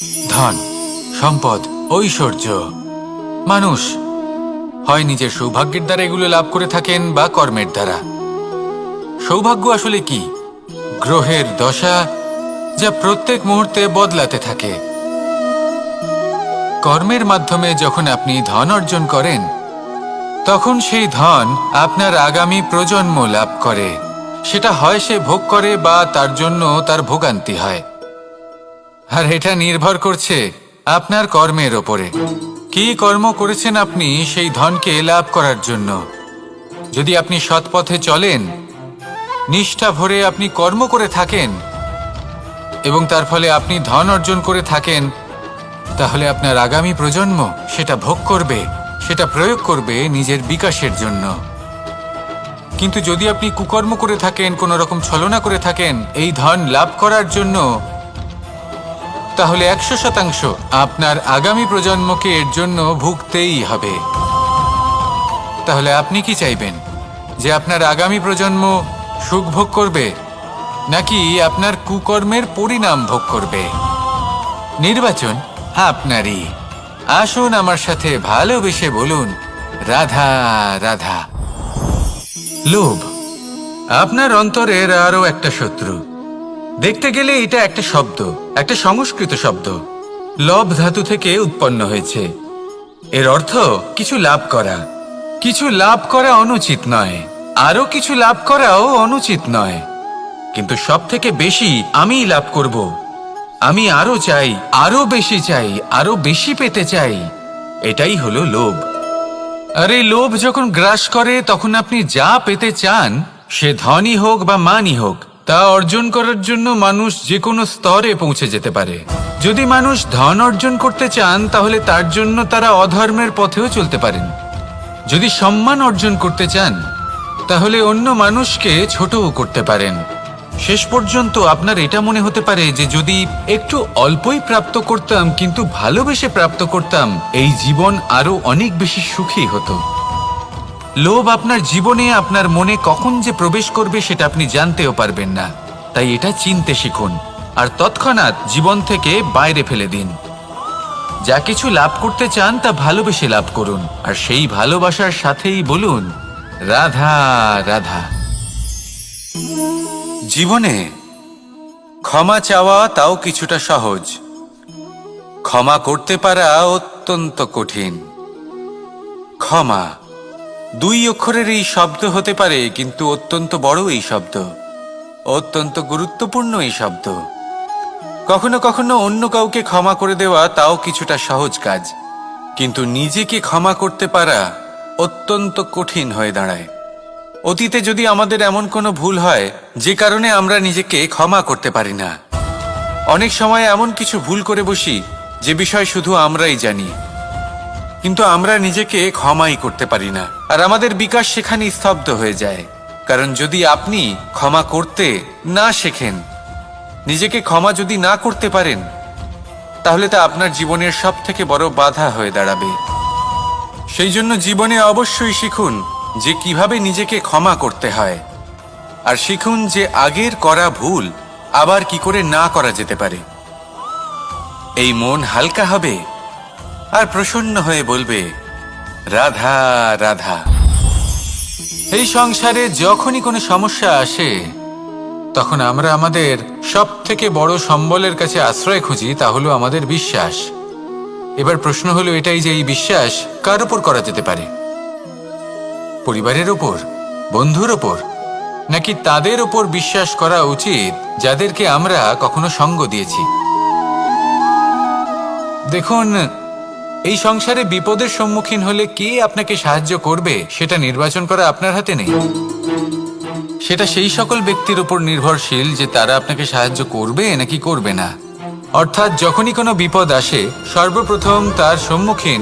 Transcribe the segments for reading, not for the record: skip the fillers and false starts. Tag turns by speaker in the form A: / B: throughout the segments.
A: ধন, সম্পদ, ঐশ্বর্য। মানুষ হয় নিজের সৌভাগ্যের দ্বারা এগুলো লাভ করে থাকেন বা কর্মের দ্বারা। সৌভাগ্য আসলে কি? গ্রহের দশা যা প্রত্যেক মুহূর্তে বদলাতে থাকে। কর্মের মাধ্যমে যখন আপনি ধন অর্জন করেন, তখন সেই ধন আপনার আগামী প্রজন্ম লাভ করে। সেটা হয় সে ভোগ করে বা তার জন্য তার ভোগান্তি হয়। আর এটা নির্ভর করছে আপনার কর্মের ওপরে। কি কর্ম করেছেন আপনি সেই ধনকে লাভ করার জন্য? যদি আপনি সৎ পথে চলেন, নিষ্ঠা ভরে আপনি কর্ম করে থাকেন এবং তার ফলে আপনি ধন অর্জন করে থাকেন, তাহলে আপনার আগামী প্রজন্ম সেটা ভোগ করবে, সেটা প্রয়োগ করবে নিজের বিকাশের জন্য। কিন্তু যদি আপনি কুকর্ম করে থাকেন, কোনো রকম ছলনা করে থাকেন এই ধন লাভ করার জন্য, তাহলে 100% আপনার আগামী প্রজন্মকে এর জন্য ভুগতেই হবে। তাহলে আপনি কি চাইবেন? যে আপনার আগামী প্রজন্ম সুখ ভোগ করবে, নাকি আপনার কুকর্মের পরিণাম ভোগ করবে? নির্বাচন আপনারই। আসুন আমার সাথে ভালোবেসে বলুন, রাধা রাধা। লোভ আপনার অন্তরের আরো একটা শত্রু। দেখতে গেলে এটা একটা শব্দ, একটা সংস্কৃত শব্দ। লব ধাতু থেকে উৎপন্ন হয়েছে। এর অর্থ কিছু লাভ করা। কিছু লাভ করা অনুচিত নয়, আরো কিছু লাভ করাও অনুচিত নয়, কিন্তু সব থেকে বেশি আমিই লাভ করব, আমি আরো চাই, আরো বেশি চাই, আরো বেশি পেতে চাই, এটাই হলো লোভ। আর এই লোভ যখন গ্রাস করে, তখন আপনি যা পেতে চান, সে ধনই হোক বা মানই হোক, তা অর্জন করার জন্য মানুষ যে কোনো স্তরে পৌঁছে যেতে পারে। যদি মানুষ ধন অর্জন করতে চান, তাহলে তার জন্য তারা অধর্মের পথেও চলতে পারেন। যদি সম্মান অর্জন করতে চান, তাহলে অন্য মানুষকে ছোটও করতে পারেন। শেষ পর্যন্ত আপনার এটা মনে হতে পারে যে যদি একটু অল্পই প্রাপ্ত করতাম, কিন্তু ভালোবেসে প্রাপ্ত করতাম, এই জীবন আরো অনেক বেশি সুখী হতো। লোভ আপনার জীবনে, আপনার মনে কখন যে প্রবেশ করবে সেটা আপনি জানতেও পারবেন না। তাই এটা চিনতে শিখুন আর তৎক্ষণাৎ জীবন থেকে বাইরে ফেলে দিন। যা কিছু লাভ করতে চান তা ভালোবেসে লাভ করুন, আর সেই ভালোবাসার সাথেই বলুন, রাধা রাধা। জীবনে ক্ষমা চাওয়া তাও কিছুটা সহজ, ক্ষমা করতে পারা অত্যন্ত কঠিন। ক্ষমা 2 অক্ষরের এই শব্দ হতে পারে, কিন্তু অত্যন্ত বড় এই শব্দ, অত্যন্ত গুরুত্বপূর্ণ এই শব্দ। কখনো কখনো অন্য কাউকে ক্ষমা করে দেওয়া তাও কিছুটা সহজ কাজ, কিন্তু নিজেকে ক্ষমা করতে পারা অত্যন্ত কঠিন হয়ে দাঁড়ায়। অতীতে যদি আমাদের এমন কোনো ভুল হয় যে কারণে আমরা নিজেকে ক্ষমা করতে পারি না, অনেক সময় এমন কিছু ভুল করে বসি যে বিষয় শুধু আমরাই জানি, কিন্তু আমরা নিজেকে ক্ষমাই করতে পারি না, আর আমাদের বিকাশ সেখানে স্তব্ধ হয়ে যায়। কারণ যদি আপনি ক্ষমা করতে না শেখেন, নিজেকে ক্ষমা যদি না করতে পারেন, তাহলে তা আপনার জীবনের সব থেকে বড় বাধা হয়ে দাঁড়াবে। সেই জন্য জীবনে অবশ্যই শিখুন যে কিভাবে নিজেকে ক্ষমা করতে হয়, আর শিখুন যে আগের করা ভুল আবার কি করে না করা যেতে পারে। এই মন হালকা হবে আর প্রসন্ন হয়ে বলবে, রাধা রাধা। এই সংসারে যখনই কোনো সমস্যা আসে, তখন আমরা আমাদের সব থেকে বড় সম্বলের কাছে আশ্রয় খুঁজি, তা হলো আমাদের বিশ্বাস। এবার প্রশ্ন হলো এটাই যে এই বিশ্বাস কার ওপর করা যেতে পারে? পরিবারের ওপর, বন্ধুর ওপর, নাকি তাদের ওপর বিশ্বাস করা উচিত যাদেরকে আমরা কখনো সঙ্গ দিয়েছি? দেখুন, এই সংসারে বিপদের সম্মুখীন হলে কে আপনাকে সাহায্য করবে সেটা নির্বাচন করা আপনার হাতে নেই। সেটা সেই সকল ব্যক্তির উপর নির্ভরশীল যে তারা আপনাকে সাহায্য করবে নাকি করবে না। অর্থাৎ যখনই কোনো বিপদ আসে, সর্বপ্রথম তার সম্মুখীন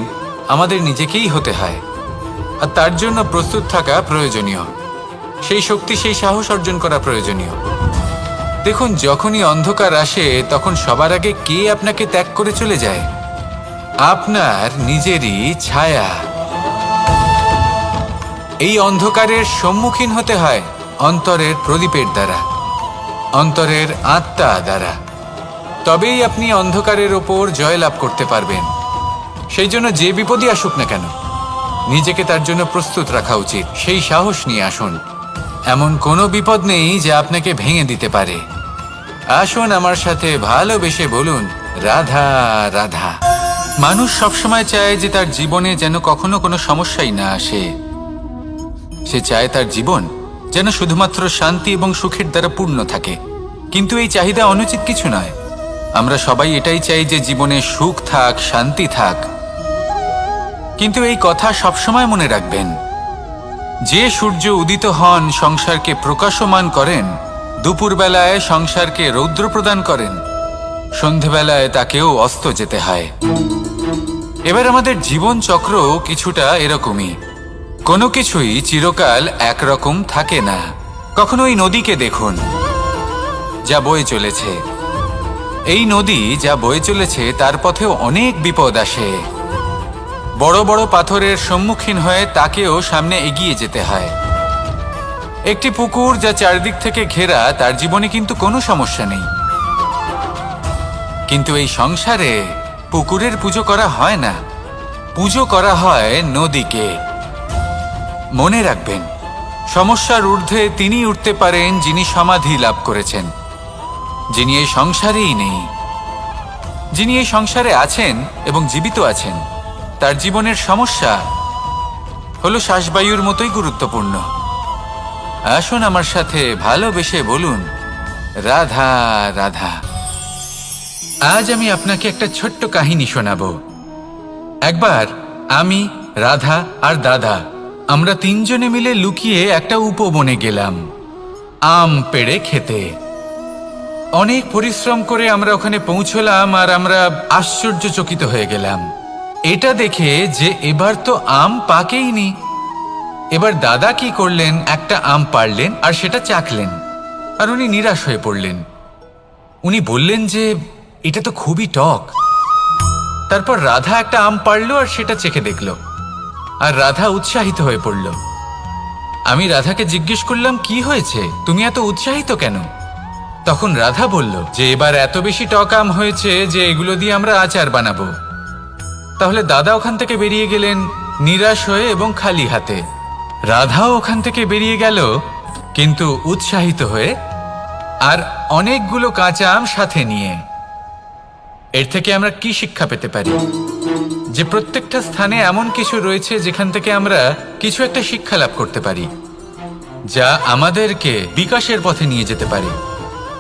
A: আমাদের নিজেকেই হতে হয়, আর তার জন্য প্রস্তুত থাকা প্রয়োজনীয়। সেই শক্তি, সেই সাহস অর্জন করা প্রয়োজনীয়। দেখুন, যখনই অন্ধকার আসে, তখন সবার আগে কে আপনাকে ত্যাগ করে চলে যায়? আপনার নিজেরই ছায়া। এই অন্ধকারের সম্মুখীন হতে হয় অন্তরের প্রদীপের দ্বারা, অন্তরের আত্মা দ্বারা। তবেই আপনি অন্ধকারের ওপর জয়লাভ করতে পারবেন। সেই জন্য যে বিপদই আসুক না কেন, নিজেকে তার জন্য প্রস্তুত রাখা উচিত। সেই সাহস নিয়ে আসুন। এমন কোনো বিপদ নেই যা আপনাকে ভেঙে দিতে পারে। আসুন আমার সাথে ভালোবেসে বলুন, রাধা রাধা। মানুষ সবসময় চায় যে তার জীবনে যেন কখনো কোনো সমস্যাই না আসে। সে চায় তার জীবন যেন শুধুমাত্র শান্তি এবং সুখের দ্বারা পূর্ণ থাকে। কিন্তু এই চাহিদা অনুচিত কিছু নয়। আমরা সবাই এটাই চাই যে জীবনে সুখ থাক, শান্তি থাক। কিন্তু এই কথা সবসময় মনে রাখবেন, যে সূর্য উদিত হন সংসারকে প্রকাশমান করেন, দুপুরবেলায় সংসারকে রৌদ্র প্রদান করেন, সন্ধেবেলায় তাকেও অস্ত যেতে হয়। এবার আমাদের জীবন চক্র কিছুটা এরকমই। কোনো কিছুই চিরকাল একরকম থাকে না। কখনো এই নদীকে দেখুন যা বয়ে চলেছে। এই নদী যা বয়ে চলেছে তার পথেও অনেক বিপদ আসে। বড় বড় পাথরের সম্মুখীন হয়ে তাকেও সামনে এগিয়ে যেতে হয়। একটি পুকুর যা চারদিক থেকে ঘেরা, তার জীবনে কিন্তু কোনো সমস্যা নেই। কিন্তু এই সংসারে পুকুরের পুজো করা হয় না, পুজো করা হয় নদীকে। মনে রাখবেন, সমস্যার ঊর্ধ্বে তিনি উঠতে পারেন যিনি সমাধি লাভ করেছেন, যিনি এই সংসারেই নেই। যিনি এই সংসারে আছেন এবং জীবিত আছেন, তার জীবনের সমস্যা হলো শ্বাসবায়ুর মতোই গুরুত্বপূর্ণ। আসুন আমার সাথে ভালোবেসে বলুন, রাধা রাধা। আজ আমি আপনাকে একটা ছোট্ট কাহিনী শোনাবো। একবার আমি, রাধা আর দাদা, আমরা তিনজনে মিলে লুকিয়ে একটা উপবনে গেলাম আম পেড়ে খেতে। অনেক পরিশ্রম করে আমরা ওখানে পৌঁছলাম আর আমরা আশ্চর্যচকিত হয়ে গেলাম এটা দেখে যে এবার তো আম পাকেইনি। এবার দাদা কি করলেন, একটা আম পাড়লেন আর সেটা চাখলেন, আর উনি নিরাশ হয়ে পড়লেন। উনি বললেন যে এটা তো খুবই টক। তারপর রাধা একটা আম পাড়ল আর সেটা চেখে দেখল, আর রাধা উৎসাহিত হয়ে পড়ল। আমি রাধাকে জিজ্ঞেস করলাম, কি হয়েছে, তুমি এত উৎসাহিত কেন? তখন রাধা বলল যে এবার এত বেশি টক আম হয়েছে যে এগুলো দিয়ে আমরা আচার বানাবো। তাহলে দাদা ওখান থেকে বেরিয়ে গেলেন নিরাশ হয়ে এবং খালি হাতে। রাধাও ওখান থেকে বেরিয়ে গেল কিন্তু উৎসাহিত হয়ে, আর অনেকগুলো কাঁচা আম সাথে নিয়ে। এর থেকে আমরা কি শিক্ষা পেতে পারি? যে প্রত্যেকটা স্থানে এমন কিছু রয়েছে যেখান থেকে আমরা কিছু একটা শিক্ষা লাভ করতে পারি, যা আমাদেরকে বিকাশের পথে নিয়ে যেতে পারে।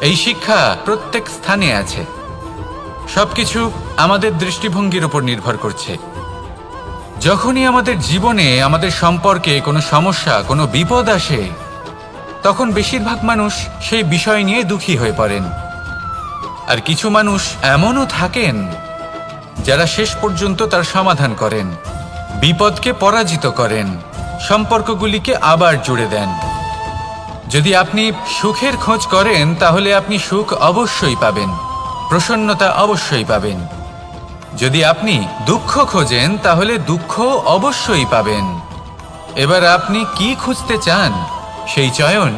A: এই শিক্ষা প্রত্যেক স্থানে আছে। সবকিছু আমাদের দৃষ্টিভঙ্গির উপর নির্ভর করছে। যখনই আমাদের জীবনে, আমাদের সম্পর্কে কোনো সমস্যা, কোনো বিপদ আসে, তখন বেশিরভাগ মানুষ সেই বিষয় নিয়ে দুঃখী হয়ে পড়েন। আর কিছু মানুষ এমনও থাকেন যারা শেষ পর্যন্ত তার সমাধান করেন, বিপদকে পরাজিত করেন, সম্পর্কগুলিকে আবার জুড়ে দেন। যদি আপনি সুখের খোঁজ করেন তাহলে আপনি সুখ অবশ্যই পাবেন, প্রসন্নতা অবশ্যই পাবেন। যদি আপনি দুঃখ খোঁজেন তাহলে দুঃখ অবশ্যই পাবেন। এবার আপনি কি খুঁজতে চান, সেই চয়ন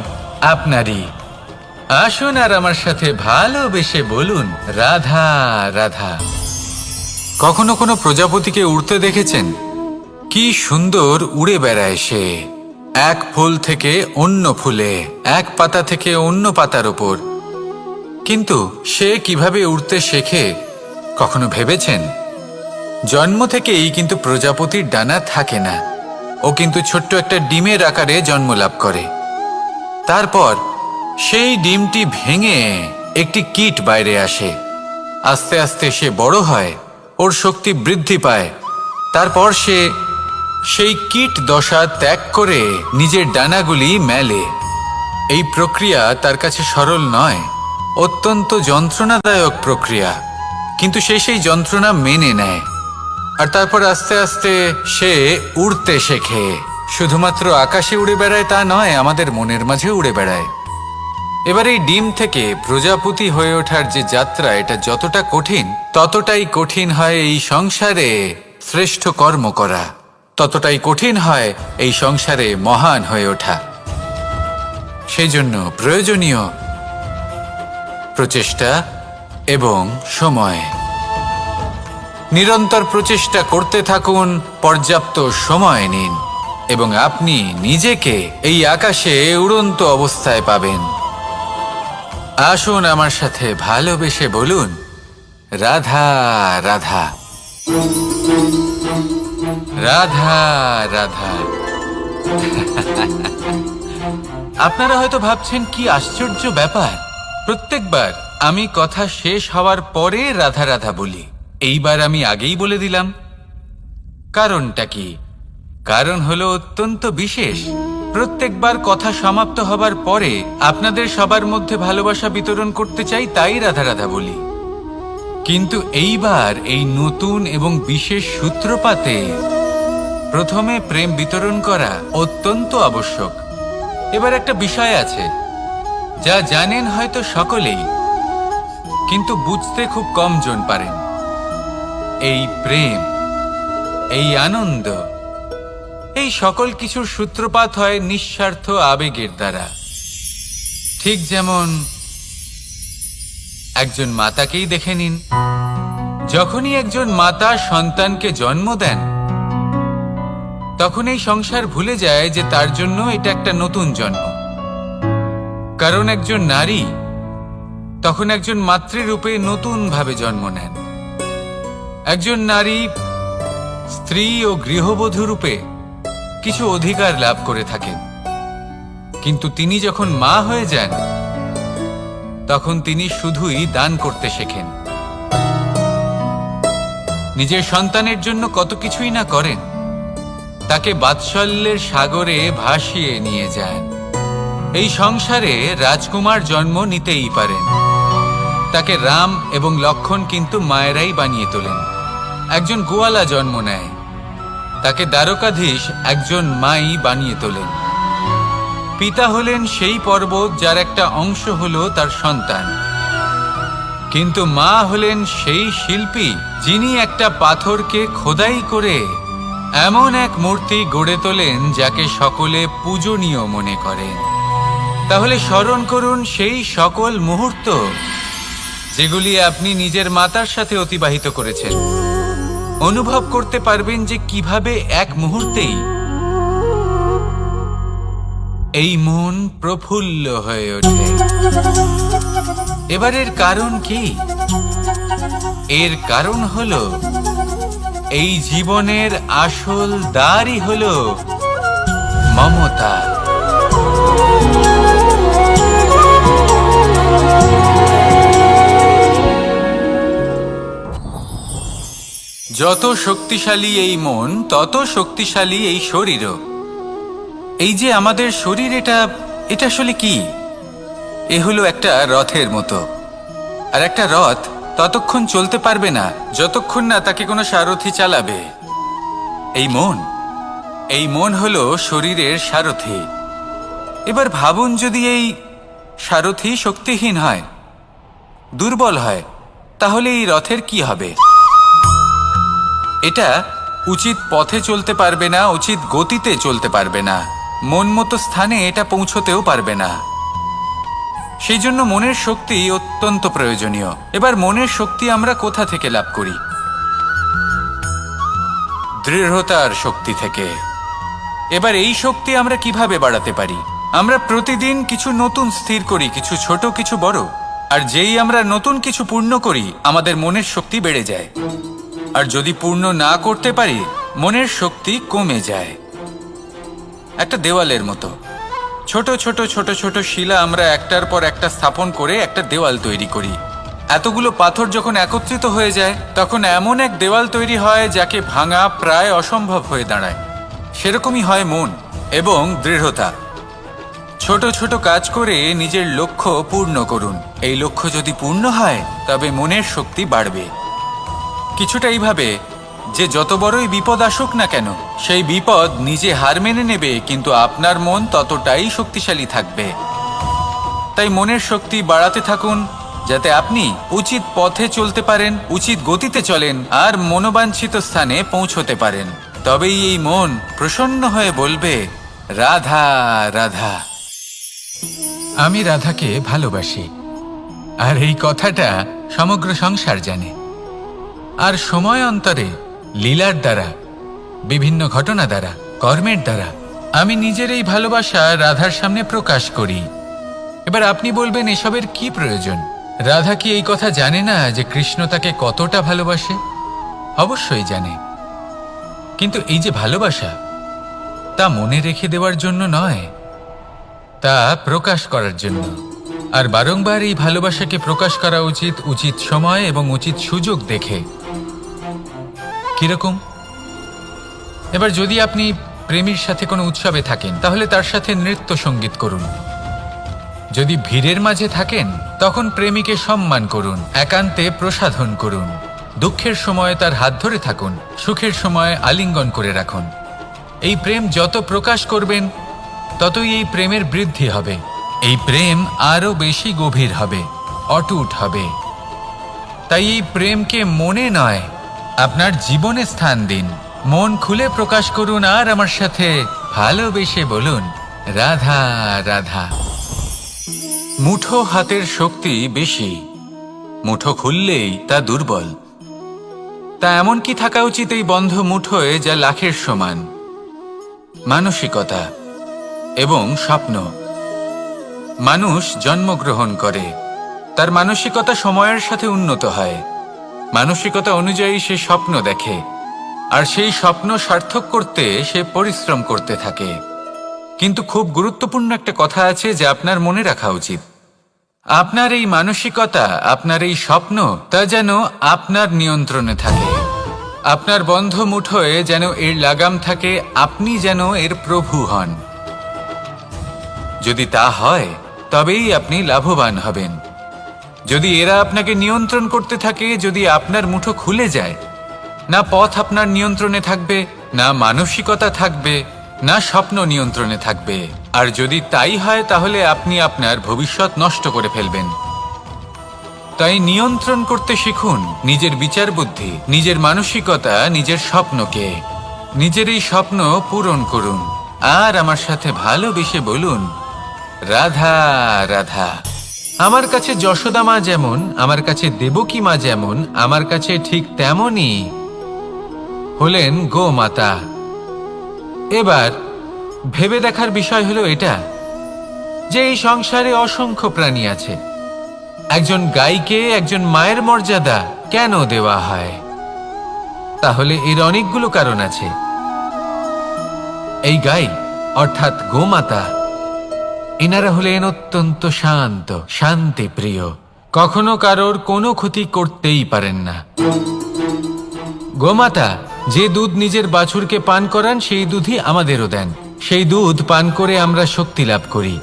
A: আপনারই। আসুন আর আমার সাথে ভালোবেসে বলুন, রাধা রাধা। কখনো কোনো প্রজাপতিকে উড়তে দেখেছেন? কি সুন্দর উড়ে বেড়ায় সে, এক ফুল থেকে অন্য ফুলে, এক পাতা থেকে অন্য পাতার উপর। কিন্তু সে কিভাবে উড়তে শেখে কখনো ভেবেছেন? জন্ম থেকেই কিন্তু প্রজাপতির ডানা থাকে না। ও কিন্তু ছোট্ট একটা ডিমের আকারে জন্ম লাভ করে। তারপর সেই ডিমটি ভেঙে একটি কীট বাইরে আসে। আস্তে আস্তে সে বড় হয়, ওর শক্তি বৃদ্ধি পায়। তারপর সে সেই কীট দশা ত্যাগ করে নিজের ডানাগুলি মেলে। এই প্রক্রিয়া তার কাছে সরল নয়, অত্যন্ত যন্ত্রণাদায়ক প্রক্রিয়া, কিন্তু সে সেই যন্ত্রণা মেনে নেয়। আর তারপর আস্তে আস্তে সে উড়তে শেখে। শুধুমাত্র আকাশে উড়ে বেড়ায় তা নয়, আমাদের মনের মাঝে উড়ে বেড়ায়। এবার এই ডিম থেকে প্রজাপতি হয়ে ওঠার যে যাত্রা, এটা যতটা কঠিন, ততটাই কঠিন হয় এই সংসারে শ্রেষ্ঠ কর্ম করা, ততটাই কঠিন হয় এই সংসারে মহান হয়ে ওঠা। সেই জন্য প্রয়োজনীয় প্রচেষ্টা, এবং সময়। নিরন্তর প্রচেষ্টা করতে থাকুন, পর্যাপ্ত সময় নিন এবং আপনি নিজেকে এই আকাশে উড়ন্ত অবস্থায় পাবেন। আসুন আমার সাথে ভালোবেসে বলুন, রাধা রাধা, রাধা রাধা। আপনারা হয়তো ভাবছেন কি আশ্চর্য ব্যাপার, প্রত্যেকবার আমি কথা শেষ হওয়ার পরে রাধা রাধা বলি। এইবার আমি আগেই বলে দিলাম। কারণটা কি? কারণ হলো অত্যন্ত বিশেষ। প্রত্যেকবার কথা সমাপ্ত হবার পরে আপনাদের সবার মধ্যে ভালোবাসা বিতরণ করতে চাই, তাই রাধা রাধা বলি। কিন্তু এইবার এই নতুন এবং বিশেষ সূত্রপাতে প্রথমে প্রেম বিতরণ করা অত্যন্ত আবশ্যক। এবার একটা বিষয় আছে যা জানেন হয়তো সকলেই, কিন্তু বুঝতে খুব কম জন পারেন। এই প্রেম, এই আনন্দ, এই সকল কিছুর সূত্রপাত হয় নিঃস্বার্থ আবেগের দ্বারা। ঠিক যেমন একজন মাতাকেই দেখে নিন। যখনই একজন মাতা সন্তানকে জন্ম দেন, তখন এই সংসার ভুলে যায় যে তার জন্য এটা একটা নতুন জন্ম। কারণ একজন নারী তখন একজন মাতৃরূপে নতুন ভাবে জন্ম নেন। একজন নারী স্ত্রী ও গৃহবধূ রূপে কিছু অধিকার লাভ করে থাকেন, কিন্তু তিনি যখন মা হয়ে যান তখন তিনি শুধুই দান করতে শেখেন। নিজের সন্তানের জন্য কত কিছুই না করেন, তাকে বাৎসল্যের সাগরে ভাসিয়ে নিয়ে যান। এই সংসারে রাজকুমার জন্ম নিতেই পারেন, তাকে রাম এবং লক্ষণ কিন্তু মায়েরাই বানিয়ে তোলেন। একজন গোয়ালা জন্ম নেয়, তাকে দ্বারকাধীশ একজন মাই বানিয়ে তোলেন। পিতা হলেন সেই পর্বত যার একটা অংশ হলো তার সন্তান, কিন্তু মা হলেন সেই শিল্পী যিনি একটা পাথরকে খোদাই করে এমন এক মূর্তি গড়ে তোলেন যাকে সকলে পূজনীয় মনে করেন। তাহলে স্মরণ করুন সেই সকল মুহূর্ত যেগুলি আপনি নিজের মাতার সাথে অতিবাহিত করেছেন। অনুভব করতে পারবেন যে কিভাবে এক মুহূর্তেই এই মন প্রফুল্ল হয়ে ওঠে। এবারের কারণ কি? এর কারণ হলো এই জীবনের আসল দ্বারই হলো মমতা। যত শক্তিশালী এই মন, তত শক্তিশালী এই শরীরও। এই যে আমাদের শরীর, এটা আসলে কি? এ হলো একটা রথের মতো। আর একটা রথ ততক্ষণ চলতে পারবে না যতক্ষণ না তাকে কোনো সারথি চালাবে। এই মন হলো শরীরের সারথি। এবার ভাবুন, যদি এই সারথি শক্তিহীন হয়, দুর্বল হয়, তাহলে এই রথের কি হবে? এটা উচিত পথে চলতে পারবে না, উচিত গতিতে চলতে পারবে না, মন মতো স্থানে এটা পৌঁছতেও পারবে না। সেই জন্য মনের শক্তি অত্যন্ত প্রয়োজনীয়। এবার মনের শক্তি আমরা কোথা থেকে লাভ করি? দৃঢ়তার শক্তি থেকে। এবার এই শক্তি আমরা কিভাবে বাড়াতে পারি? আমরা প্রতিদিন কিছু নতুন স্থির করি, কিছু ছোট কিছু বড়। আর যেই আমরা নতুন কিছু পূর্ণ করি, আমাদের মনের শক্তি বেড়ে যায়। আর যদি পূর্ণ না করতে পারি, মনের শক্তি কমে যায়। একটা দেওয়ালের মতো ছোট ছোট ছোট ছোট শিলা আমরা একটার পর একটা স্থাপন করে একটা দেওয়াল তৈরি করি। এতগুলো পাথর যখন একত্রিত হয়ে যায়, তখন এমন এক দেওয়াল তৈরি হয় যাকে ভাঙা প্রায় অসম্ভব হয়ে দাঁড়ায়। সেরকমই হয় মন এবং দৃঢ়তা। ছোট ছোট কাজ করে নিজের লক্ষ্য পূর্ণ করুন। এই লক্ষ্য যদি পূর্ণ হয়, তবে মনের শক্তি বাড়বে। কিছুটা এইভাবে যে যত বড়ই বিপদ আসুক না কেন, সেই বিপদ নিজে হার মেনে নেবে, কিন্তু আপনার মন ততটাই শক্তিশালী থাকবে। তাই মনের শক্তি বাড়াতে থাকুন, যাতে আপনি উচিত পথে চলতে পারেন, উচিত গতিতে চলেন আর মনোবাঞ্ছিত স্থানে পৌঁছতে পারেন। তবেই এই মন প্রসন্ন হয়ে বলবে, রাধা রাধা। আমি রাধাকে ভালোবাসি। আর এই কথাটা সমগ্র সংসার জানে। আর সময় অন্তরে লীলার দ্বারা, বিভিন্ন ঘটনা দ্বারা, কর্মের দ্বারা আমি নিজের এই ভালোবাসা রাধার সামনে প্রকাশ করি। এবার আপনি বলবেন, এসবের কি প্রয়োজন? রাধা কি এই কথা জানে না যে কৃষ্ণ তাকে কতটা ভালোবাসে? অবশ্যই জানে, কিন্তু এই যে ভালোবাসা, তা মনে রেখে দেওয়ার জন্য নয়, তা প্রকাশ করার জন্য। আর বারংবার এই ভালোবাসাকে প্রকাশ করা উচিত, উচিত সময় এবং উচিত সুযোগ দেখে। কিরকম? এবার যদি আপনি প্রেমীর সাথে কোনো উৎসবে থাকেন, তাহলে তার সাথে নৃত্য সঙ্গীত করুন। যদি ভিড়ের মাঝে থাকেন, তখন প্রেমীকে সম্মান করুন, একান্তে প্রসাধন করুন। দুঃখের সময় তার হাত ধরে থাকুন, সুখের সময় আলিঙ্গন করে রাখুন। এই প্রেম যত প্রকাশ করবেন, ততই এই প্রেমের বৃদ্ধি হবে। এই প্রেম আরো বেশি গভীর হবে, অটুট হবে। তাই এই প্রেমকে মনে নয়, আপনার জীবনে স্থান দিন। মন খুলে প্রকাশ করুন আর আমার সাথে ভালোবেসে বলুন, রাধা রাধা। মুঠো হাতের শক্তি বেশি, মুঠো খুললেই তা দুর্বল। তা এমন কি থাকা উচিত এই বন্ধ মুঠোয় যা লাখের সমান? মানসিকতা এবং স্বপ্ন। মানুষ জন্মগ্রহণ করে, তার মানসিকতা সময়ের সাথে উন্নত হয়। মানসিকতা অনুযায়ী সে স্বপ্ন দেখে, আর সেই স্বপ্ন সার্থক করতে সে পরিশ্রম করতে থাকে। কিন্তু খুব গুরুত্বপূর্ণ একটা কথা আছে যা আপনার মনে রাখা উচিত। আপনার এই মানসিকতা, আপনার এই স্বপ্ন, তা যেন আপনার নিয়ন্ত্রণে থাকে। আপনার বন্ধ মুঠোয় যেন এর লাগাম থাকে, আপনি যেন এর প্রভু হন। যদি তা হয়, তবেই আপনি লাভবান হবেন। যদি এরা আপনাকে নিয়ন্ত্রণ করতে থাকে, যদি আপনার মুঠো খুলে যায়, না পথ আপনার নিয়ন্ত্রণে থাকবে, না মানসিকতা থাকবে, না স্বপ্ন নিয়ন্ত্রণে থাকবে। আর যদি তাই হয়, তাহলে আপনি আপনার ভবিষ্যৎ নষ্ট করে ফেলবেন। তাই নিয়ন্ত্রণ করতে শিখুন নিজের বিচার বুদ্ধি, নিজের মানসিকতা, নিজের স্বপ্নকে। নিজের এই স্বপ্ন পূরণ করুন আর আমার সাথে ভালোবেসে বলুন, রাধা রাধা। আমার কাছে যশোদা মা যেমন, আমার কাছে দেবকী মা যেমন, আমার কাছে ঠিক তেমনই হলেন গোমাতা। এবার ভেবে দেখার বিষয় হলো এটা, যে এই সংসারে অসংখ্য প্রাণী আছে। একজন গাইকে একজন মায়ের মর্যাদা কেন দেওয়া হয়? তাহলে এর অনেকগুলো কারণ আছে। এই গাই অর্থাৎ গোমাতা, এনারা হলেন অত্যন্ত শান্ত, শান্তিপ্রিয়, কখনো কারোর কোনো ক্ষতি করতেই পারেন না। গোমাতা যে দুধ নিজের বাছুরকে পান করান, সেই দুধই আমাদেরও দেন। সেই দুধ পান করে আমরা শক্তি লাভ করি।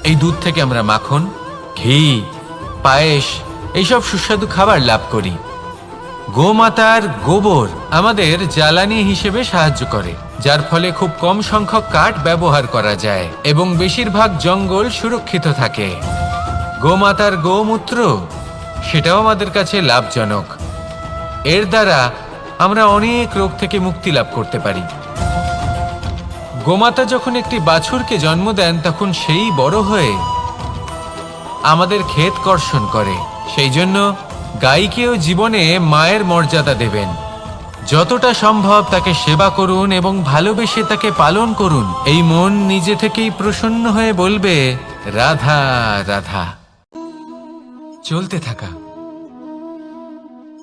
A: এই দুধ থেকে আমরা মাখন, ঘি, পায়েস, এইসব সুস্বাদু খাবার লাভ করি। গোমাতার গোবর আমাদের জ্বালানি হিসেবে সাহায্য করে, যার ফলে খুব কম সংখ্যক কাঠ ব্যবহার করা যায় এবং বেশিরভাগ জঙ্গল সুরক্ষিত থাকে। গোমাতার গোমূত্র, সেটাও আমাদের কাছে লাভজনক। এর দ্বারা আমরা অনেক রোগ থেকে মুক্তি লাভ করতে পারি। গোমাতা যখন একটি বাছুরকে জন্ম দেন, তখন সেই বড় হয়ে আমাদের ক্ষেত কর্ষণ করে। সেই জন্য গাইকেও জীবনে মায়ের মর্যাদা দেবেন। যতটা সম্ভব তাকে সেবা করুন এবং ভালোবেসে তাকে পালন করুন। এই মন নিজে থেকেই প্রসন্ন হয়ে বলবে, রাধা রাধা। চলতে থাকা,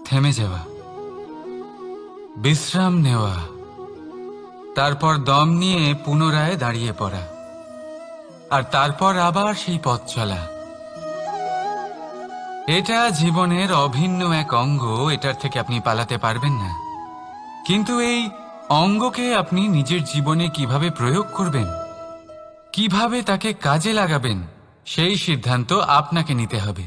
A: থেমে যাওয়া, বিশ্রাম নেওয়া, তারপর দম নিয়ে পুনরায় দাঁড়িয়ে পড়া, আর তারপর আবার সেই পথ চলা। এটা জীবনের অভিন্ন এক অঙ্গ, এটার থেকে আপনি পালাতে পারবেন না। কিন্তু এই অঙ্গকে আপনি নিজের জীবনে কিভাবে প্রয়োগ করবেন, কিভাবে তাকে কাজে লাগাবেন, সেই সিদ্ধান্ত আপনাকে নিতে হবে।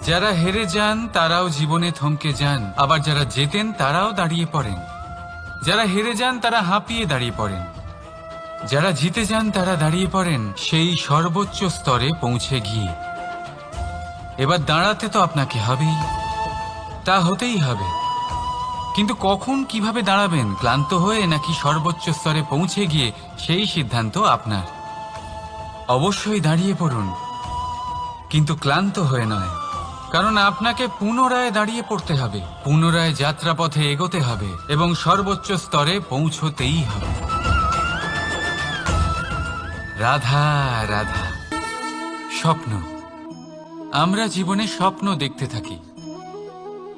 A: যারা হেরে যান তারাও জীবনে থমকে যান, আবার যারা জেতেন তারাও দাঁড়িয়ে পড়েন। যারা হেরে যান তারা হাঁপিয়ে দাঁড়িয়ে পড়েন, যারা জিতে যান তারা দাঁড়িয়ে পড়েন সেই সর্বোচ্চ স্তরে পৌঁছে গিয়ে। এবার দাঁড়াতে তো আপনাকে হবেই, তা হতেই হবে। কিন্তু কখন, কিভাবে দাঁড়াবেন, ক্লান্ত হয়ে নাকি সর্বোচ্চ স্তরে পৌঁছে গিয়ে, সেই সিদ্ধান্ত আপনার। অবশ্যই দাঁড়িয়ে পড়ুন, কিন্তু ক্লান্ত হয়ে নয়, কারণ আপনাকে পুনরায় দাঁড়িয়ে পড়তে হবে, পুনরায় যাত্রাপথে এগোতে হবে এবং সর্বোচ্চ স্তরে পৌঁছতেই হবে। রাধা রাধা। স্বপ্ন, আমরা জীবনে স্বপ্ন দেখতে থাকি,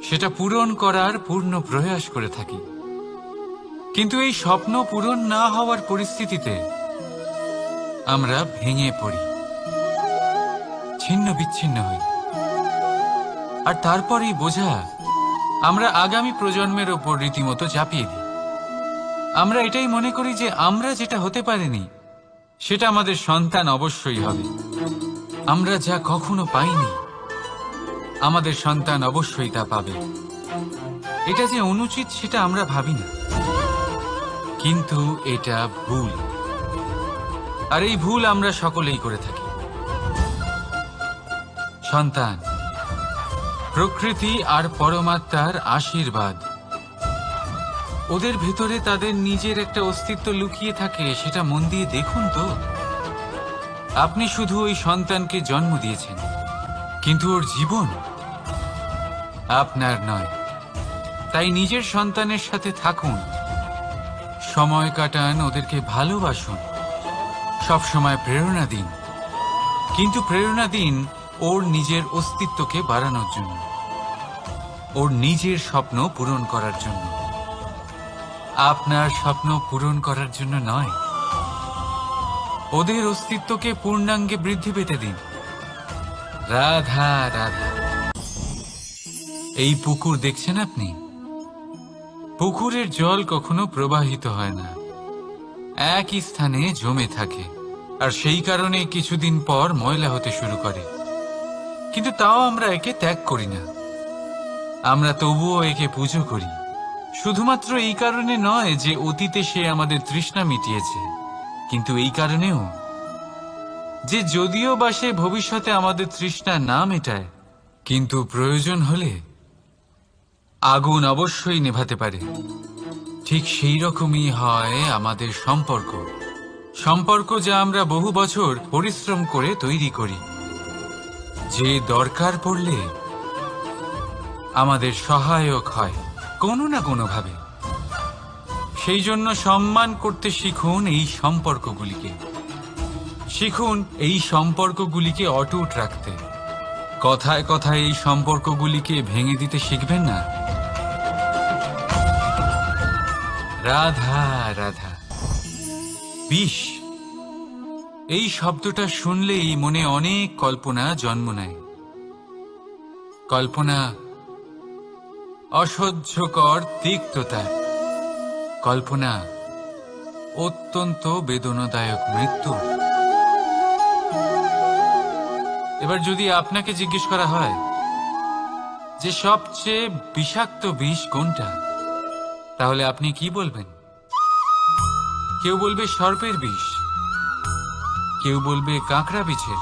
A: সেটা পূরণ করার পূর্ণ প্রয়াস করে থাকি, কিন্তু এই স্বপ্ন পূরণ না হওয়ার পরিস্থিতিতে আমরা ভেঙে পড়ি, ছিন্ন বিচ্ছিন্ন হই। আর তারপরেই বোঝা আমরা আগামী প্রজন্মের ওপর রীতিমতো চাপিয়ে দিই। আমরা এটাই মনে করি যে আমরা যেটা হতে পারিনি সেটা আমাদের সন্তান অবশ্যই হবে। আমরা যা কখনো পাইনি আমাদের সন্তান অবশ্যই তা পাবে। এটা যে অনুচিত সেটা আমরা ভাবি না, কিন্তু এটা ভুল। আর এই ভুল আমরা সকলেই করে থাকি। সন্তান প্রকৃতি আর পরমাত্মার আশীর্বাদ। ওদের ভেতরে তাদের নিজের একটা অস্তিত্ব লুকিয়ে থাকে, সেটা মন দিয়ে দেখুন তো। আপনি শুধু ওই সন্তানকে জন্ম দিয়েছেন, কিন্তু ওর জীবন আপনার নয়। তাই নিজের সন্তানের সাথে থাকুন, সময় কাটান, ওদেরকে ভালোবাসুন, সবসময় প্রেরণা দিন, কিন্তু প্রেরণা দিন ওর নিজের অস্তিত্বকে বাড়ানোর জন্য, ওর নিজের স্বপ্ন পূরণ করার জন্য, আপনার স্বপ্ন পূরণ করার জন্য নয়। ওদের অস্তিত্বকে পূর্ণাঙ্গে বৃদ্ধি পেতে দিন। রাধা রাধা। এই পুকুর দেখছেন আপনি? পুকুরের জল কখনো প্রবাহিত হয় না, একই স্থানে জমে থাকে, আর সেই কারণে কিছুদিন পর ময়লা হতে শুরু করে। কিন্তু তাও আমরা একে ত্যাগ করি না, আমরা তবুও একে পুজো করি। শুধুমাত্র এই কারণে নয় যে অতীতে সে আমাদের তৃষ্ণা মিটিয়েছে, কিন্তু এই কারণেও যে যদিও বা সে ভবিষ্যতে আমাদের তৃষ্ণা না মেটায়, কিন্তু প্রয়োজন হলে আগুন অবশ্যই নেভাতে পারে। ঠিক সেই রকমই হয় আমাদের সম্পর্ক, সম্পর্ক যা আমরা বহু বছর পরিশ্রম করে তৈরি করি, যে দরকার পড়লে আমাদের সহায়ক হয় কোনো না কোনোভাবে। সেই জন্য সম্মান করতে শিখুন এই সম্পর্কগুলিকে, শিখুন এই সম্পর্কগুলিকে অটুট রাখতে। কথায় কথায় এই সম্পর্কগুলিকে ভেঙে দিতে শিখবেন না। রাধা রাধা। বিষ, এই শব্দটা শুনলেই মনে অনেক কল্পনা জন্ম নেয়। কল্পনা অসহ্যকর তিক্ততা, কল্পনা অত্যন্ত বেদনাদায়ক মৃত্যু। এবার যদি আপনাকে জিজ্ঞেস করা হয় যে সবচেয়ে বিষাক্ত বিষ কোনটা, তাহলে আপনি কি বলবেন? কেউ বলবে সর্পের বিষ, কেউ বলবে কাঁকড়া বিছের,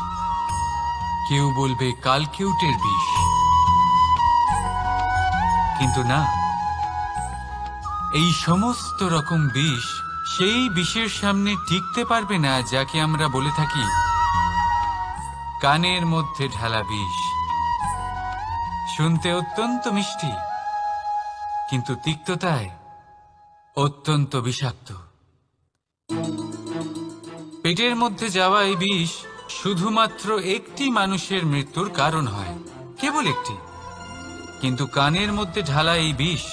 A: কেউ বলবে কালকিউটের বিষ। কিন্তু না, এই সমস্ত রকম বিষ সেই বিষের সামনে টিকতে পারবে না যাকে আমরা বলে থাকি কানের মধ্যে ঢালা বিষ। শুনতে অত্যন্ত মিষ্টি, কিন্তু তিক্ততায় অত্যন্ত বিষাক্ত। পেটের মধ্যে যাওয়া এই বিষ শুধুমাত্র একটি মানুষের মৃত্যুর কারণ হয়, কেবল একটি। কিন্তু কানের মধ্যে ঢালা এই বিষ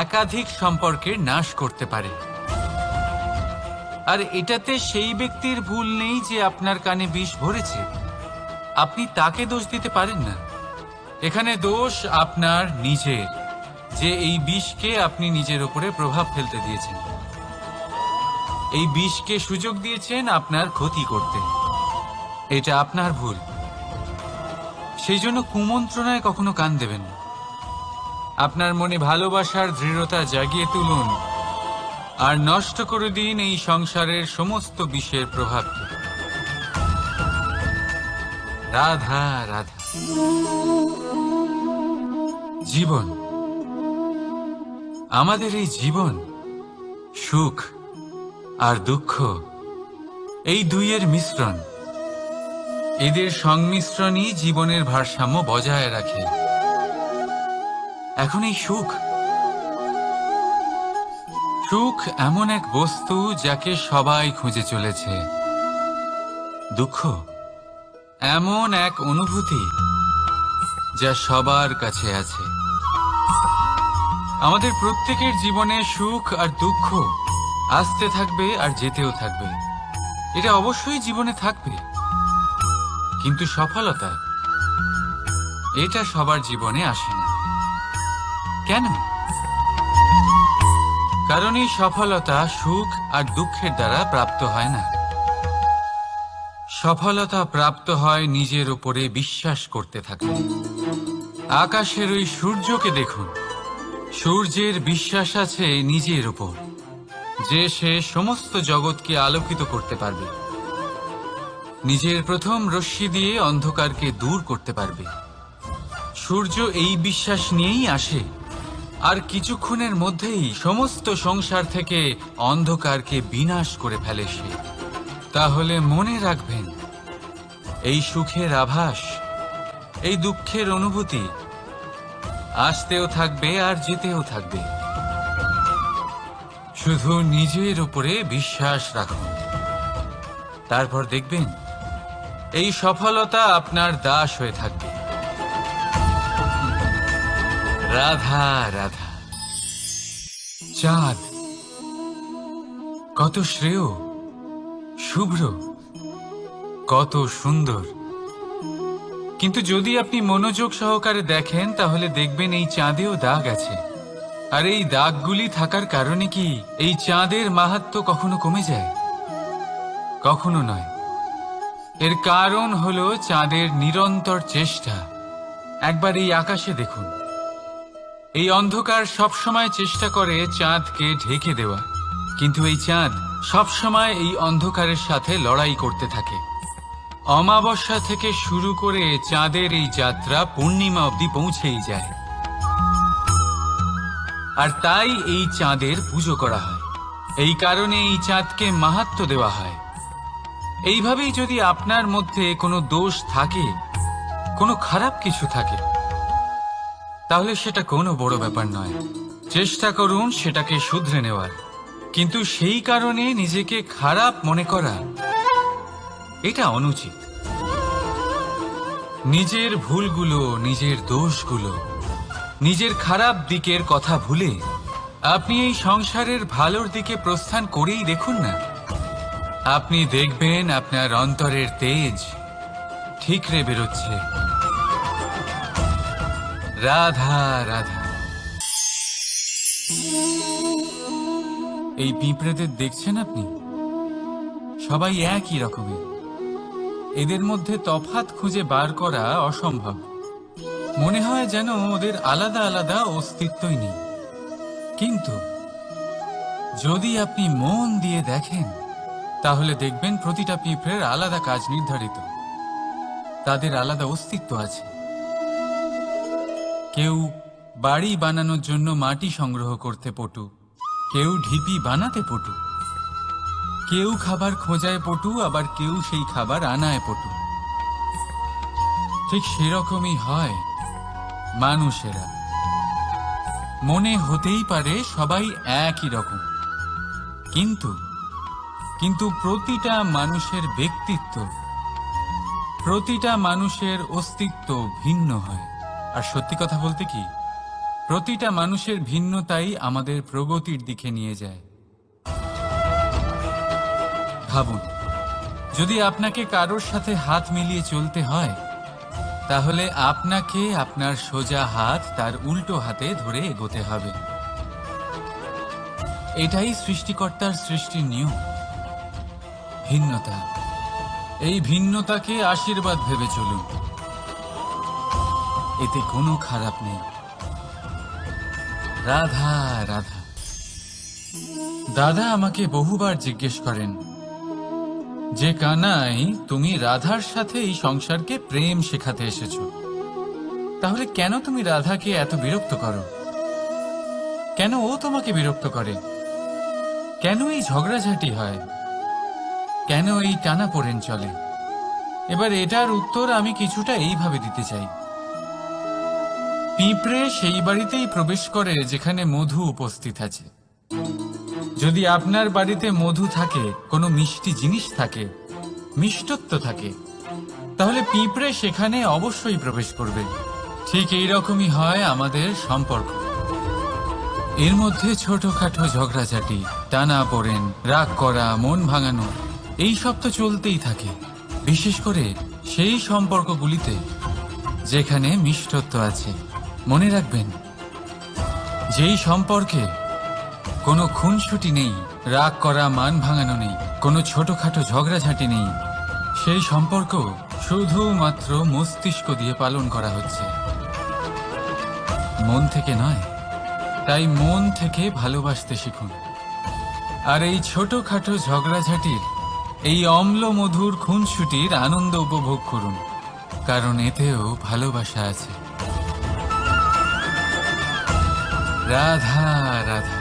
A: একাধিক সম্পর্কের নাশ করতে পারে। আর এটাতে সেই ব্যক্তির ভুল নেই যে আপনার কানে বিষ ভরেছে, আপনি তাকে দোষ দিতে পারেন না। এখানে দোষ আপনার নিজের, যে এই বিষকে আপনি নিজের উপরে প্রভাব ফেলতে দিয়েছেন, এই বিষকে সুযোগ দিয়েছেন আপনার ক্ষতি করতে। এটা আপনার ভুল। সেই জন্য কুমন্ত্রণায় কখনো কান দেবেন না। আপনার মনে ভালোবাসার দৃঢ়তা জাগিয়ে তুলুন আর নষ্ট করে দিন এই সংসারের সমস্ত বিষের প্রভাবকে। রাধা রাধা। জীবন, আমাদের এই জীবন, সুখ আর দুঃখ, এই দুইয়ের মিশ্রণ। এদের সংমিশ্রণই জীবনের ভারসাম্য বজায় রাখে। এখন এই সুখ, সুখ এমন এক বস্তু যাকে সবাই খুঁজে চলেছে। দুঃখ এমন এক অনুভূতি যা সবার কাছে আছে। আমাদের প্রত্যেকের জীবনে সুখ আর দুঃখ আসতে থাকবে আর যেতেও থাকবে, এটা অবশ্যই জীবনে থাকবে। কিন্তু সফলতা, এটা সবার জীবনে আসে না। কেন? কারণ এই সফলতা সুখ আর দুঃখের দ্বারা প্রাপ্ত হয় না। সফলতা প্রাপ্ত হয় নিজের উপরে বিশ্বাস করতে থাকলে। আকাশের ওই সূর্যকে দেখুন, সূর্যের বিশ্বাস আছে নিজের উপর যে সে সমস্ত জগৎকে আলোকিত করতে পারবে, নিজের প্রথম রশ্মি দিয়ে অন্ধকারকে দূর করতে পারবে। সূর্য এই বিশ্বাস নিয়েই আসে, আর কিছুক্ষণের মধ্যেই সমস্ত সংসার থেকে অন্ধকারকে বিনাশ করে ফেলে সে। তাহলে মনে রাখবেন, এই সুখের আভাস, এই দুঃখের অনুভূতি আসতেও থাকবে আর যেতেও থাকবে। শুধু নিজের উপরে বিশ্বাস রাখুন, তারপর দেখবেন এই সফলতা আপনার দাস হয়ে থাকবে। রাধা রাধা। চাঁদ কত শ্রেয়, শুভ্র, কত সুন্দর। কিন্তু যদি আপনি মনোযোগ সহকারে দেখেন তাহলে দেখবেন এই চাঁদেও দাগ আছে। আর এই দাগগুলি থাকার কারণে কি এই চাঁদের মাহাত্ম্য কখনো কমে যায়? কখনো নয়। এর কারণ হলো চাঁদের নিরন্তর চেষ্টা। একবার এই আকাশে দেখুন, এই অন্ধকার সবসময় চেষ্টা করে চাঁদকে ঢেকে দেওয়া, কিন্তু এই চাঁদ সবসময় এই অন্ধকারের সাথে লড়াই করতে থাকে। অমাবস্যা থেকে শুরু করে চাঁদের এই যাত্রা পূর্ণিমা অবধি পৌঁছেই যায়। আর তাই এই চাঁদের পুজো করা হয়, এই কারণে এই চাঁদকে মাহাত্ম্য দেওয়া হয়। এইভাবেই যদি আপনার মধ্যে কোনো দোষ থাকে, কোনো খারাপ কিছু থাকে, তাহলে সেটা কোনো বড় ব্যাপার নয়। চেষ্টা করুন সেটাকে শুধরে নেওয়ার, কিন্তু সেই কারণে নিজেকে খারাপ মনে করা, এটা অনুচিত। নিজের ভুলগুলো, নিজের দোষগুলো, নিজের খারাপ দিকের কথা ভুলে আপনি এই সংসারের ভালোর দিকে প্রস্থান করেই দেখুন না। আপনি দেখবেন আপনার অন্তরের তেজ ঠিকরে বেরোচ্ছে। রাধা রাধা। এই পিঁপড়েদের দেখছেন আপনি? সবাই একই রকমের। এদের মধ্যে তফাৎ খুঁজে বার করা অসম্ভব। মনে হয় যেন ওদের আলাদা আলাদা অস্তিত্বই নেই। কিন্তু যদি আপনি মন দিয়ে দেখেন তাহলে দেখবেন প্রতিটা পিঁপড়ের আলাদা কাজ নির্ধারিত, তাদের আলাদা অস্তিত্ব আছে। কেউ বাড়ি বানানোর জন্য মাটি সংগ্রহ করতে পটু, কেউ ঢিপি বানাতে পটু, কেউ খাবার খোঁজায় পটু, আবার কেউ সেই খাবার আনায় পটু। ঠিক সেরকমই হয় মানুষেরা। মনে হতেই পারে সবাই একই রকম, কিন্তু প্রতিটা মানুষের ব্যক্তিত্ব, প্রতিটা মানুষের অস্তিত্ব ভিন্ন হয়। আর সত্যি কথা বলতে কি, প্রতিটা মানুষের ভিন্নতাই আমাদের প্রগতির দিকে নিয়ে যায়। ভাবুন, যদি আপনাকে কারোর সাথে হাত মিলিয়ে চলতে হয়, তাহলে আপনাকে আপনার সোজা হাত তার উল্টো হাতে ধরে এগোতে হবে। এটাই সৃষ্টিকর্তার সৃষ্টির নিয়ম। ভিন্নতা, এই ভিন্নতাকে আশীর্বাদ ভেবে চলুন, এতে কোনো খারাপ নেই। রাধা রাধা। দাদা আমাকে বহুবার জিজ্ঞেস করেন যে কানাই, তুমি রাধার সাথে এই সংসারকে প্রেম শেখাতে এসেছো, তাহলে কেন তুমি রাধাকে এত বিরক্ত করো? কেন ও তোমাকে বিরক্ত করে? কেন এই ঝগড়াঝাটি হয়? কেন এই টানাপোড়েন চলে? এবার এটার উত্তর আমি কিছুটা এইভাবে দিতে চাই। পিঁপড়ে সেই বাড়িতেই প্রবেশ করে যেখানে মধু উপস্থিত আছে। যদি আপনার বাড়িতে মধু থাকে, কোনো মিষ্টি জিনিস থাকে, মিষ্টত্ব থাকে, তাহলে পিঁপড়ে সেখানে অবশ্যই প্রবেশ করবে। ঠিক এই রকমই হয় আমাদের সম্পর্ক। এর মধ্যে ছোটখাটো ঝগড়াঝাটি, টানা পড়েন, রাগ করা, মন ভাঙানো, এই সব তো চলতেই থাকে, বিশেষ করে সেই সম্পর্কগুলিতে যেখানে মিষ্টত্ব আছে। মনে রাখবেন, যেই সম্পর্কে কোনো খুনসুটি নেই, রাগ করা, মান ভাঙানো নেই, কোনো ছোটখাটো ঝগড়াঝাটি নেই, সেই সম্পর্ক শুধুমাত্র মস্তিষ্ক দিয়ে পালন করা হচ্ছে, মন থেকে নয়। তাই মন থেকে ভালোবাসতে শিখুন। আর এই ছোটখাটো ঝগড়াঝাটির, এই অম্ল মধুর খুনসুটির আনন্দ উপভোগ করুন, কারণ এতেও ভালোবাসা আছে। রাধা রাধা।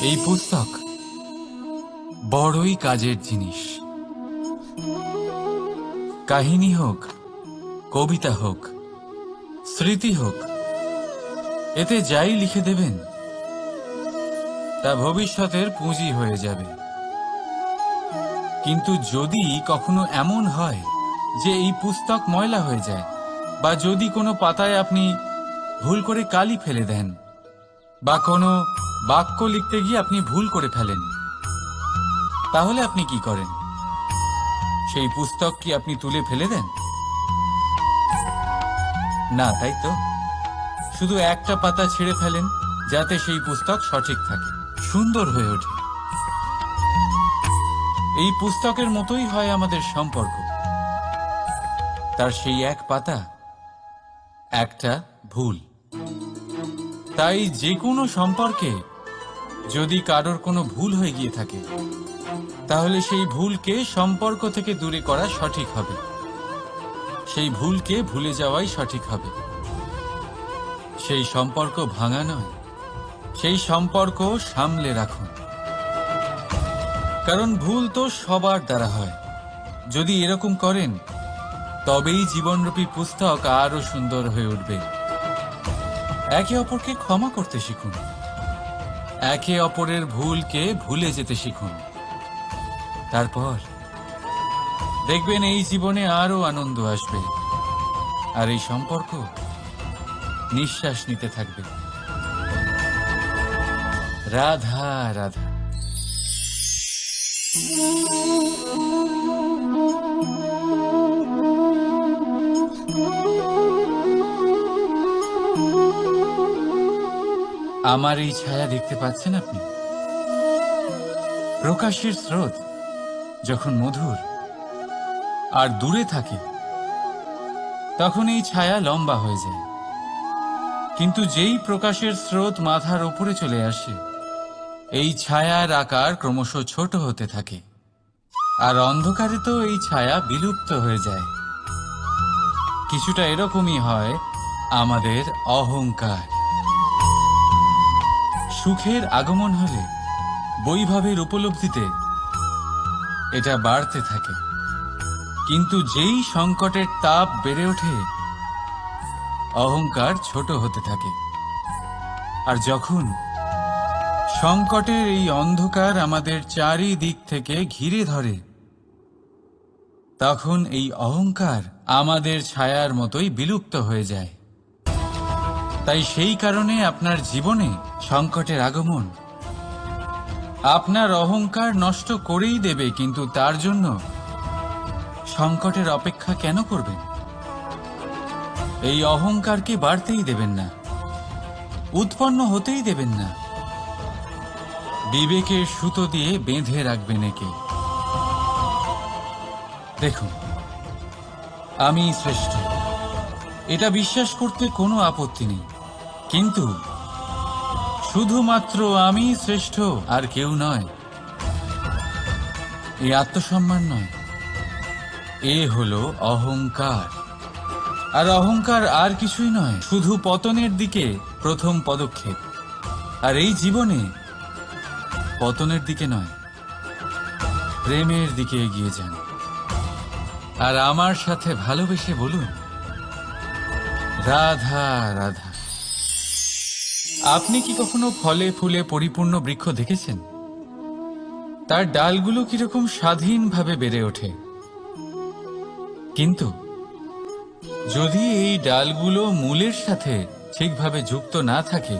A: এই পুস্তক বড়ই কাজের জিনিস। কাহিনী হোক, কবিতা হোক, স্মৃতি হোক, এতে যাই লিখে দেবেন তা ভবিষ্যতের পুঁজি হয়ে যাবে। কিন্তু যদি কখনো এমন হয় যে এই পুস্তক ময়লা হয়ে যায়, বা যদি কোনো পাতায় আপনি ভুল করে কালি ফেলে দেন, বা কোনো বাক্য লিখতে গিয়ে আপনি ভুল করে ফেলেন, তাহলে আপনি কি করেন? সেই পুস্তক কি আপনি তুলে ফেলে দেন? না, তাই তো। শুধু একটা পাতা ছিঁড়ে ফেলেন, যাতে সেই পুস্তক সঠিক থাকে, সুন্দর হয়ে ওঠে। এই পুস্তকের মতোই হয় আমাদের সম্পর্ক। তার সেই এক পাতা, একটা ভুল। তাই যে কোনো সম্পর্কে যদি কারোর কোনো ভুল হয়ে গিয়ে থাকে, তাহলে সেই ভুলকে সম্পর্ক থেকে দূরে করা সঠিক হবে। সেই ভুলকে ভুলে যাওয়াই সঠিক হবে। সেই সম্পর্ক ভাঙা নয়, সেই সম্পর্ক সামলে রাখুন। কারণ ভুল তো সবার দ্বারা হয়। যদি এরকম করেন, তবেই জীবনরূপী পুস্তক আরো সুন্দর হয়ে উঠবে। একে অপরকে ক্ষমা করতে শিখুন, একে অপরের ভুলকে ভুলে যেতে শিখুন। তারপর দেখবেন এই জীবনে আরো আনন্দ আসবে, আর এই সম্পর্ক নিঃশ্বাস নিতে থাকবে। রাধা রাধা। আমার এই ছায়া দেখতে পাচ্ছেন আপনি? প্রকাশের স্রোত যখন মধুর আর দূরে থাকে, তখন এই ছায়া লম্বা হয়ে যায়। কিন্তু যেই প্রকাশের স্রোত মাথার উপরে চলে আসে, এই ছায়ার আকার ক্রমশ ছোট হতে থাকে, আর অন্ধকারে তো এই ছায়া বিলুপ্ত হয়ে যায়। কিছুটা এরকমই হয় আমাদের অহংকার। সুখের আগমন হলে, বৈভবের উপলব্ধিতে এটা বাড়তে থাকে। কিন্তু যেই সংকটের তাপ বেড়ে ওঠে, অহংকার ছোট হতে থাকে। আর যখন সংকটের এই অন্ধকার আমাদের চারিদিক থেকে ঘিরে ধরে, তখন এই অহংকার আমাদের ছায়ার মতোই বিলুপ্ত হয়ে যায়। তাই সেই কারণে আপনার জীবনে সংকটের আগমন আপনার অহংকার নষ্ট করেই দেবে, কিন্তু তার জন্য সংকটের অপেক্ষা কেন করবেন? এই অহংকারকে বাড়তেই দেবেন না, উৎপন্ন হতেই দেবেন না। বিবেকের সুতো দিয়ে বেঁধে রাখবেন একে। দেখুন, আমি শ্রেষ্ঠ, এটা বিশ্বাস করতে কোনো আপত্তি নেই। কিন্তু শুধুমাত্র আমি শ্রেষ্ঠ, আর কেউ নয়, এই আত্মসম্মান নয়, এ হলো অহংকার। আর অহংকার আর কিছুই নয়, শুধু পতনের দিকে প্রথম পদক্ষেপ। আর এই জীবনে পতনের দিকে নয়, প্রেমের দিকে এগিয়ে যান। আর আমার সাথে ভালোবেসে বলুন, রাধা রাধা। আপনি কি কখনো ফলে ফুলে পরিপূর্ণ বৃক্ষ দেখেছেন? তার ডালগুলো কিরকম স্বাধীনভাবে বেড়ে ওঠে, কিন্তু যদি এই ডালগুলো মূলের সাথে ঠিকভাবে যুক্ত না থাকে,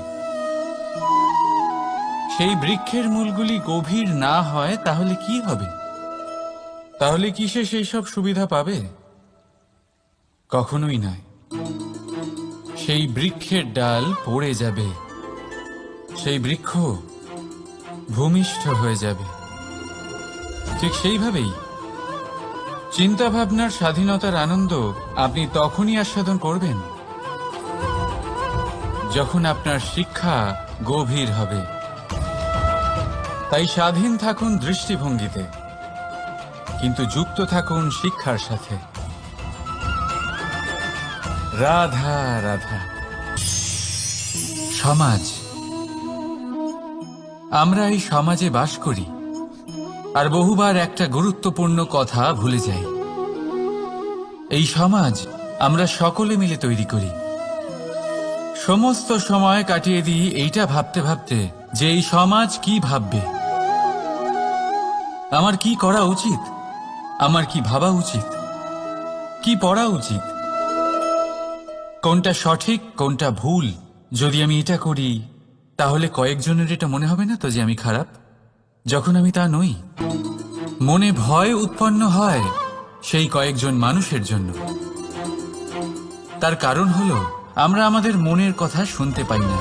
A: সেই বৃক্ষের মূলগুলি গভীর না হয়, তাহলে কি হবে? তাহলে কি সে সেই সব সুবিধা পাবে? কখনোই নয়। সেই বৃক্ষের ডাল পড়ে যাবে, সেই বৃক্ষ ভূমিষ্ঠ হয়ে যাবে। ঠিক সেইভাবেই চিন্তা ভাবনার স্বাধীনতার আনন্দ আপনি তখনই আস্বাদন করবেন যখন আপনার শিক্ষা গভীর হবে। তাই স্বাধীন থাকুন দৃষ্টিভঙ্গিতে, কিন্তু যুক্ত থাকুন শিক্ষার সাথে। রাধা রাধা। সমাজ, আমরা এই সমাজে বাস করি আর বহুবার একটা গুরুত্বপূর্ণ কথা ভুলে যাই। এই সমাজ আমরা সকলে মিলে তৈরি করি। সমস্ত সময় কাটিয়ে দিই এইটা ভাবতে ভাবতে যে এই সমাজ কি ভাববে, আমার কি করা উচিত, আমার কি ভাবা উচিত, কি পড়া উচিত, কোনটা সঠিক কোনটা ভুল। যদি আমি এটা করি তাহলে কয়েকজনের এটা মনে হবে না তো যে আমি খারাপ, যখন আমি তা নই। মনে ভয় উৎপন্ন হয় সেই কয়েকজন মানুষের জন্য। তার কারণ হলো আমরা আমাদের মনের কথা শুনতে পাই না,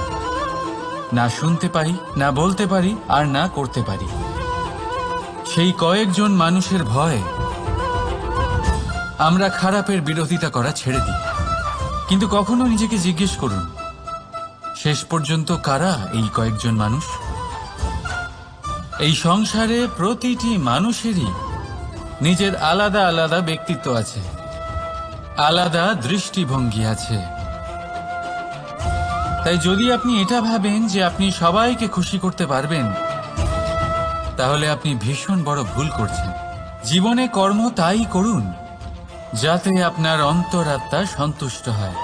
A: না শুনতে পাই, না বলতে পারি, আর না করতে পারি। সেই কয়েকজন মানুষের ভয় আমরা খারাপের বিরোধিতা করা ছেড়ে দিই। কিন্তু কখনো নিজেকে জিজ্ঞেস করুন, শেষ পর্যন্ত কারা এই কয়েকজন মানুষ? এই সংসারে প্রতিটি মানুষেরই নিজের আলাদা আলাদা ব্যক্তিত্ব আছে, আলাদা দৃষ্টিভঙ্গি আছে। তাই যদি আপনি এটা ভাবেন যে আপনি সবাইকে খুশি করতে পারবেন, তাহলে আপনি ভীষণ বড় ভুল করছেন। জীবনে কর্ম তাই করুন যাতে আপনার অন্তরাত্মা সন্তুষ্ট হয়,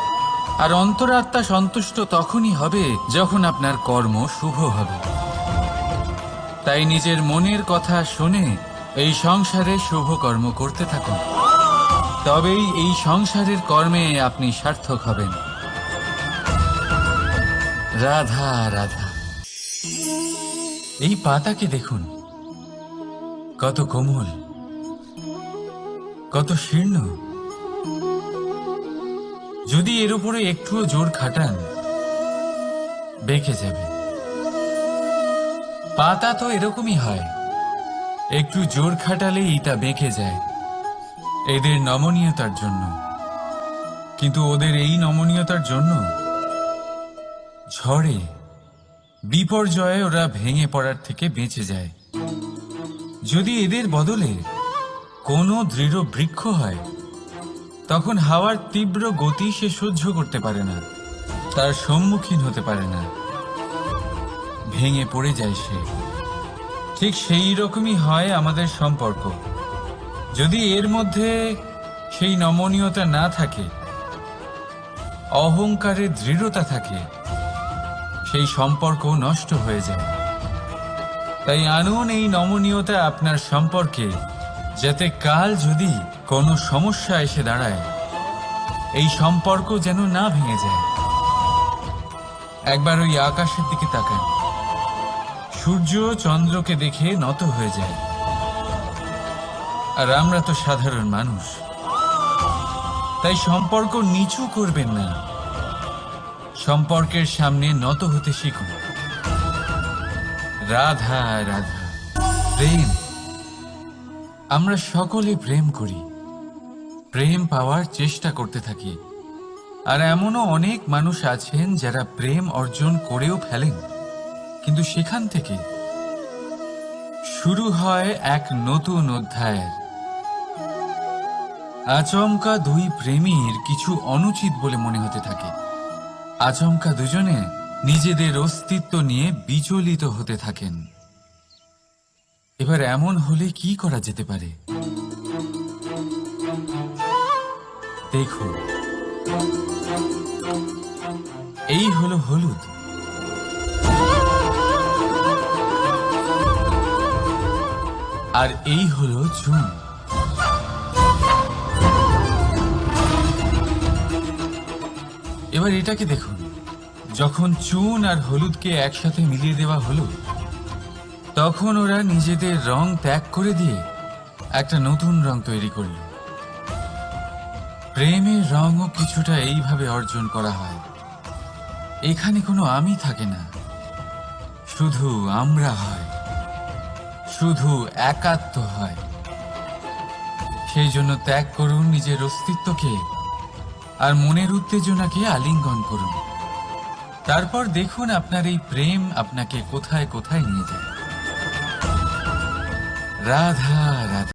A: আর অন্তরাত্মা সন্তুষ্ট তখনই হবে যখন আপনার কর্ম শুভ হবে। তাই নিজের মনের কথা শুনে এই সংসারে শুভ কর্ম করতে থাকুন, তবেই এই সংসারের কর্মে আপনি সার্থক হবেন। রাধা রাধা। এই পাতাকে দেখুন, কত কোমল, কত শীর্ণ। যদি এর উপরে একটুও জোর খাটান বেঁকে যাবে। পাতা তো এরকমই হয়, একটু জোর খাটালেই তা বেঁকে যায় এদের নমনীয়তার জন্য। কিন্তু ওদের এই নমনীয়তার জন্য ঝড়ে বিপর্যয়ে ওরা ভেঙে পড়ার থেকে বেঁচে যায়। যদি এদের বদলে কোনো দৃঢ় বৃক্ষ হয়, তখন হাওয়ার তীব্র গতি সে সহ্য করতে পারে না, তার সম্মুখীন হতে পারে না, ভেঙে পড়ে যায় সে। ঠিক সেই রকমই হয় আমাদের সম্পর্ক। যদি এর মধ্যে সেই নমনীয়তা না থাকে, অহংকারের দৃঢ়তা থাকে, সেই সম্পর্ক নষ্ট হয়ে যায়। তাই আনুন এই নমনীয়তা আপনার সম্পর্কে, যাতে কাল যদি কোনো সমস্যা এসে দাঁড়ায়, এই সম্পর্ক যেন না ভেঙে যায়। একবার ওই আকাশের দিকে তাকান, সূর্য চন্দ্রকে দেখে নত হয়ে যায়, আর আমরা তো সাধারণ মানুষ। তাই সম্পর্ক নিচু করবেন না, সম্পর্কের সামনে নত হতে শিখুন। রাধা রাধা। প্রেম, আমরা সকলে প্রেম করি, প্রেম পাওয়ার চেষ্টা করতে থাকি। আর এমনও অনেক মানুষ আছেন যারা প্রেম অর্জন করেও ফেলেন, কিন্তু সেখান থেকে শুরু হয় এক নতুন অধ্যায়ের। আচমকা দুই প্রেমীর কিছু অনুচিত বলে মনে হতে থাকে, আচমকা দুজনে নিজেদের অস্তিত্ব নিয়ে বিচলিত হতে থাকেন। এবার এমন হলে কি করা যেতে পারে?
B: দেখুন, এই হলো হলুদ, আর এই হলো চুন। এবার এটাকে দেখুন, যখন চুন আর হলুদকে একসাথে মিলিয়ে দেওয়া হলো, তখন ওরা নিজেদের রং ত্যাগ করে দিয়ে একটা নতুন রং তৈরি করল। প্রেমের রঙও কিছুটা এইভাবে অর্জন করা হয়। এখানে কোনো আমি থাকে না, শুধু আমরা হয়, শুধু একাত্ম হয়। সেই জন্য ত্যাগ করুন নিজের অস্তিত্বকে, আর মনের উত্তেজনাকে আলিঙ্গন করুন। তারপর দেখুন আপনার এই প্রেম আপনাকে কোথায় কোথায় নিয়ে যায়। রাধা রাধা।